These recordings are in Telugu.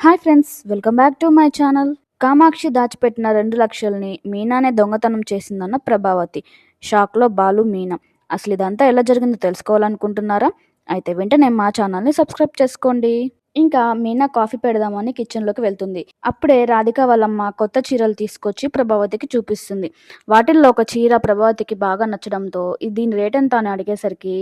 Hi friends, welcome back to my channel. Kamakshi దాచిపెట్టిన 2,00,000ని మీనానే దొంగతనం చేసిందన్న ప్రభావతి. షాక్లో బాలు, మీనా. అసలు ఇదంతా ఎలా జరిగిందో తెలుసుకోవాలనుకుంటున్నారా? అయితే వెంటనే మా ఛానల్ని సబ్స్క్రైబ్ చేసుకోండి. ఇంకా మీనా కాఫీ పెడదామని కిచెన్లోకి వెళ్తుంది. అప్పుడే రాధిక వాళ్ళమ్మ కొత్త చీరలు తీసుకొచ్చి ప్రభావతికి చూపిస్తుంది. వాటిల్లో ఒక చీర ప్రభావతికి బాగా నచ్చడంతో దీని రేట్ ఎంత అని అడిగేసరికి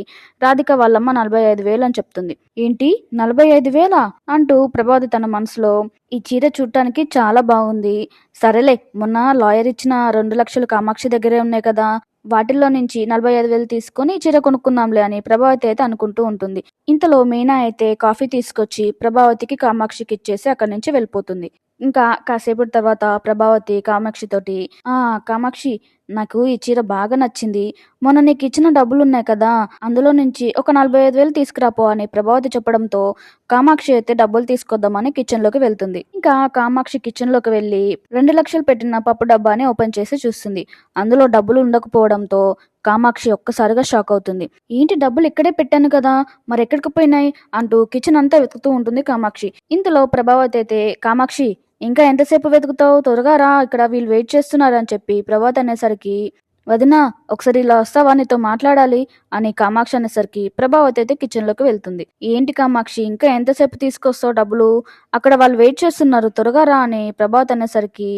రాధిక వాళ్ళమ్మ 45,000 అని చెప్తుంది. ఏంటి 45,000 అంటూ ప్రభావతి తన మనసులో, ఈ చీర చూడటానికి చాలా బాగుంది, సరేలే మొన్న లాయర్ ఇచ్చిన 2,00,000 కామాక్షి దగ్గరే ఉన్నాయి కదా, వాటిల్లో నుంచి 45,000 తీసుకొని చీర కొనుక్కుందాంలే అని ప్రభావతి అయితే అనుకుంటూ ఉంటుంది. ఇంతలో మీనా అయితే కాఫీ తీసుకొచ్చి ప్రభావతికి కామాక్షికి ఇచ్చేసి అక్కడి నుంచి వెళ్ళిపోతుంది. ఇంకా కాసేపటి తర్వాత ప్రభావతి కామాక్షితోటి, కామాక్షి, నాకు ఈ చీర బాగా నచ్చింది, మొన్న నీకు ఇచ్చిన డబ్బులు ఉన్నాయి కదా, అందులో నుంచి ఒక 45,000 తీసుకురాపో అని ప్రభావతి చెప్పడంతో కామాక్షి అయితే డబ్బులు తీసుకొద్దామని కిచెన్లోకి వెళ్తుంది. ఇంకా కామాక్షి కిచెన్లోకి వెళ్ళి 2,00,000 పెట్టిన పప్పు డబ్బాని ఓపెన్ చేసి చూస్తుంది. అందులో డబ్బులు ఉండకపోవడంతో కామాక్షి ఒక్కసారిగా షాక్ అవుతుంది. ఏంటి, డబ్బులు ఇక్కడే పెట్టాను కదా, మరి ఎక్కడికి పోయినాయి అంటూ కిచెన్ అంతా వెతుకుతూ ఉంటుంది కామాక్షి. ఇంతలో ప్రభావతి అయితే, కామాక్షి ఇంకా ఎంతసేపు వెతుకుతావు, త్వరగా రా, ఇక్కడ వీళ్ళు వెయిట్ చేస్తున్నారు అని చెప్పి ప్రభావతి అనేసరికి, వదినా ఒకసారి ఇలా వస్తావా, నీతో మాట్లాడాలి అని కామాక్షి అనేసరికి ప్రభావతి అయితే కిచెన్లోకి వెళ్తుంది. ఏంటి కామాక్షి, ఇంకా ఎంతసేపు తీసుకొస్తావు డబ్బులు, అక్కడ వాళ్ళు వెయిట్ చేస్తున్నారు, త్వరగా రా అని ప్రభావతి అనేసరికి,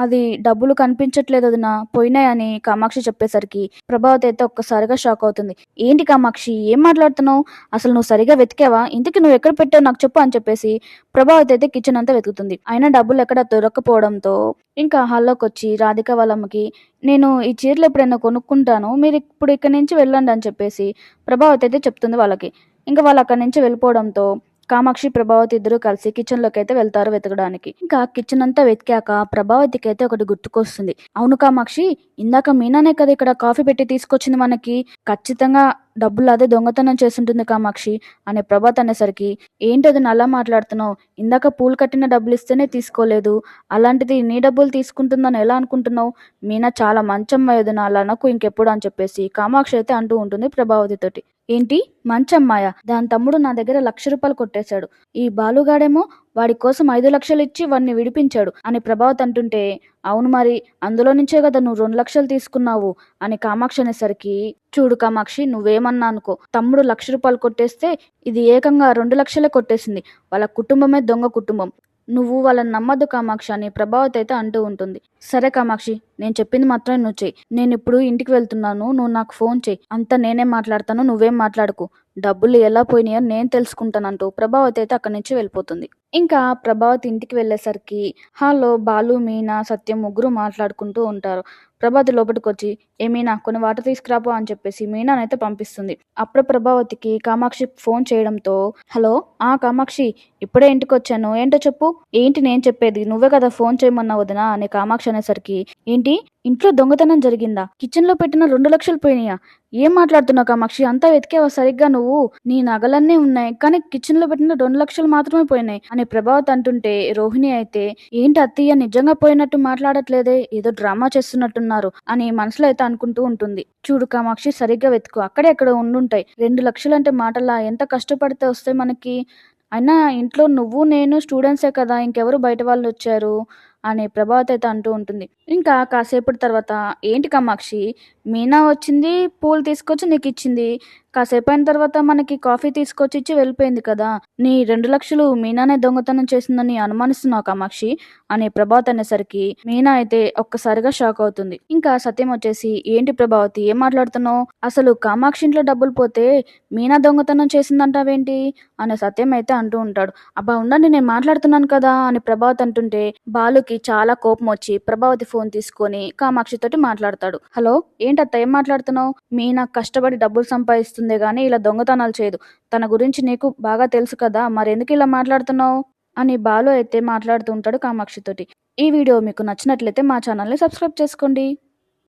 అది డబ్బులు కనిపించట్లేదు వదినా, పోయినాయని కామాక్షి చెప్పేసరికి ప్రభావతి అయితే ఒక్కసారిగా షాక్ అవుతుంది. ఏంటి కామాక్షి, ఏం మాట్లాడుతున్నావు, అసలు నువ్వు సరిగా వెతికావా, ఇంతకీ నువ్వు ఎక్కడ పెట్టావు నాకు చెప్పు అని చెప్పేసి ప్రభావతి అయితే కిచెన్ అంతా వెతుకుతుంది. అయినా డబ్బులు ఎక్కడ దొరక్కపోవడంతో ఇంకా హాల్లోకి వచ్చి రాధిక వాళ్ళమ్మకి, నేను ఈ చీరలు ఎప్పుడైనా కొనుక్కుంటాను, మీరు ఇప్పుడు ఇక్కడి నుంచి వెళ్ళండి అని చెప్పేసి ప్రభావతి అయితే చెప్తుంది వాళ్ళకి. ఇంకా వాళ్ళు అక్కడి నుంచి వెళ్ళిపోవడంతో కామాక్షి, ప్రభావతి ఇద్దరు కలిసి కిచెన్లోకి అయితే వెళ్తారు వెతకడానికి. ఇంకా కిచెన్ అంతా వెతికాక ప్రభావతికి అయితే ఒకటి గుర్తుకొస్తుంది. అవును కామాక్షి, ఇందాక మీనానే కదా ఇక్కడ కాఫీ పెట్టి తీసుకొచ్చింది మనకి, ఖచ్చితంగా డబ్బులు అదే దొంగతనం చేస్తుంటుంది కామాక్షి అని ప్రభాత్ అనేసరికి, ఏంటది అలా మాట్లాడుతున్నావు, ఇందాక పూలు కట్టిన డబ్బులు ఇస్తేనే తీసుకోలేదు, అలాంటిది నీ డబ్బులు తీసుకుంటుందని ఎలా అనుకుంటున్నావు, మీనా చాలా మంచమ్మాయి వదినా, అలా అనకు ఇంకెప్పుడు అని చెప్పేసి కామాక్షి అయితే అంటూ ఉంటుంది ప్రభావతితోటి. ఏంటి మంచమ్మాయ, దాని తమ్ముడు నా దగ్గర 1,00,000 కొట్టేశాడు, ఈ బాలుగాడేమో వాడి కోసం 5,00,000 ఇచ్చి వాడిని విడిపించాడు అని ప్రభావతి అంటుంటే, అవును మరి, అందులో నుంచే కదా నువ్వు 2,00,000 తీసుకున్నావు అని కామాక్షి అనేసరికి, చూడు కామాక్షి, నువ్వేమన్నా అనుకో, తమ్ముడు 1,00,000 కొట్టేస్తే ఇది ఏకంగా 2,00,000 కొట్టేసింది, వాళ్ళ కుటుంబమే దొంగ కుటుంబం, నువ్వు వాళ్ళని నమ్మద్దు కామాక్షి అని ప్రభావతి అయితే అంటూ ఉంటుంది. సరే కామాక్షి, నేను చెప్పింది మాత్రమే నువ్వు చెయ్యి, నేను ఇప్పుడు ఇంటికి వెళ్తున్నాను, నువ్వు నాకు ఫోన్ చెయ్యి, అంతా నేనే మాట్లాడతాను, నువ్వేం మాట్లాడుకో, డబ్బులు ఎలా పోయినాయో నేను తెలుసుకుంటానంటూ ప్రభావతి అయితే అక్కడి నుంచి వెళ్ళిపోతుంది. ఇంకా ప్రభావతి ఇంటికి వెళ్ళేసరికి హాల్లో బాలు, మీనా, సత్యం ముగ్గురు మాట్లాడుకుంటూ ఉంటారు. ప్రభావతి లోపలికి వచ్చి, ఏ మీనా కొన్ని వాటర్ తీసుకురాపో అని చెప్పేసి మీనానైతే పంపిస్తుంది. అప్పుడు ప్రభావతికి కామాక్షి ఫోన్ చేయడంతో, హలో కామాక్షి, ఇప్పుడే ఇంటికి వచ్చాను, ఏంటో చెప్పు, ఏంటి నేను చెప్పేది, నువ్వే కదా ఫోన్ చేయమన్నావు వదినా అని కామాక్షి అనేసరికి, ఏంటి ఇంట్లో దొంగతనం జరిగిందా, కిచెన్ లో పెట్టిన 2,00,000 పోయినాయా, ఏం మాట్లాడుతున్నావు కామాక్షి, అంతా వెతికేవా సరిగ్గా నువ్వు, నీ నగలన్నీ ఉన్నాయి కానీ కిచెన్ లో పెట్టిన 2,00,000 మాత్రమే పోయినాయి అని ప్రభావతి అంటుంటే, రోహిణి అయితే, ఏంటి అత్తయ్య నిజంగా పోయినట్టు మాట్లాడట్లేదే, ఏదో డ్రామా చేస్తున్నట్టున్నారు అని మనసులో అయితే అనుకుంటూ ఉంటుంది. చూడు కామాక్షి, సరిగ్గా వెతుకు, అక్కడే ఎక్కడ ఉండుంటాయి, 2,00,000 అంటే మాటలా, ఎంత కష్టపడితే వస్తాయి మనకి, అయినా ఇంట్లో నువ్వు నేను స్టూడెంట్సే కదా, ఇంకెవరు బయట వాళ్ళు వచ్చారు అని ప్రభావతి అయితే అంటూ ఉంటుంది. ఇంకా కాసేపటి తర్వాత, ఏంటి కామాక్షి, మీనా వచ్చింది, పూలు తీసుకొచ్చి నీకు ఇచ్చింది, కాసేపు అయిన తర్వాత మనకి కాఫీ తీసుకొచ్చి ఇచ్చి వెళ్ళిపోయింది కదా, నీ 2,00,000 మీనానే దొంగతనం చేసిందని అనుమానిస్తున్నావు కామాక్షి అని ప్రభావతి అనేసరికి మీనా అయితే ఒక్కసారిగా షాక్ అవుతుంది. ఇంకా సత్యం వచ్చేసి, ఏంటి ప్రభావతి ఏం మాట్లాడుతున్నావు, అసలు కామాక్షి ఇంట్లో డబ్బులు పోతే మీనా దొంగతనం చేసిందంటావేంటి అని సత్యం అయితే అంటూ ఉంటాడు. అబ్బా ఉండండి, నేను మాట్లాడుతున్నాను కదా అని ప్రభావతి అంటుంటే బాలుకి చాలా కోపం వచ్చి ప్రభావతి ఫోన్ తీసుకొని కామాక్షితోటి మాట్లాడతాడు. హలో ఏంటత్త ఏం మాట్లాడుతున్నావు, మీనా కష్టపడి డబ్బులు సంపాదిస్తుందే గానీ ఇలా దొంగతనాలు చేయదు, తన గురించి నీకు బాగా తెలుసు కదా, మరెందుకు ఇలా మాట్లాడుతున్నావు అని బాలు అయితే మాట్లాడుతూ ఉంటాడు కామాక్షితోటి. ఈ వీడియో మీకు నచ్చినట్లయితే మా ఛానల్ని సబ్స్క్రైబ్ చేసుకోండి.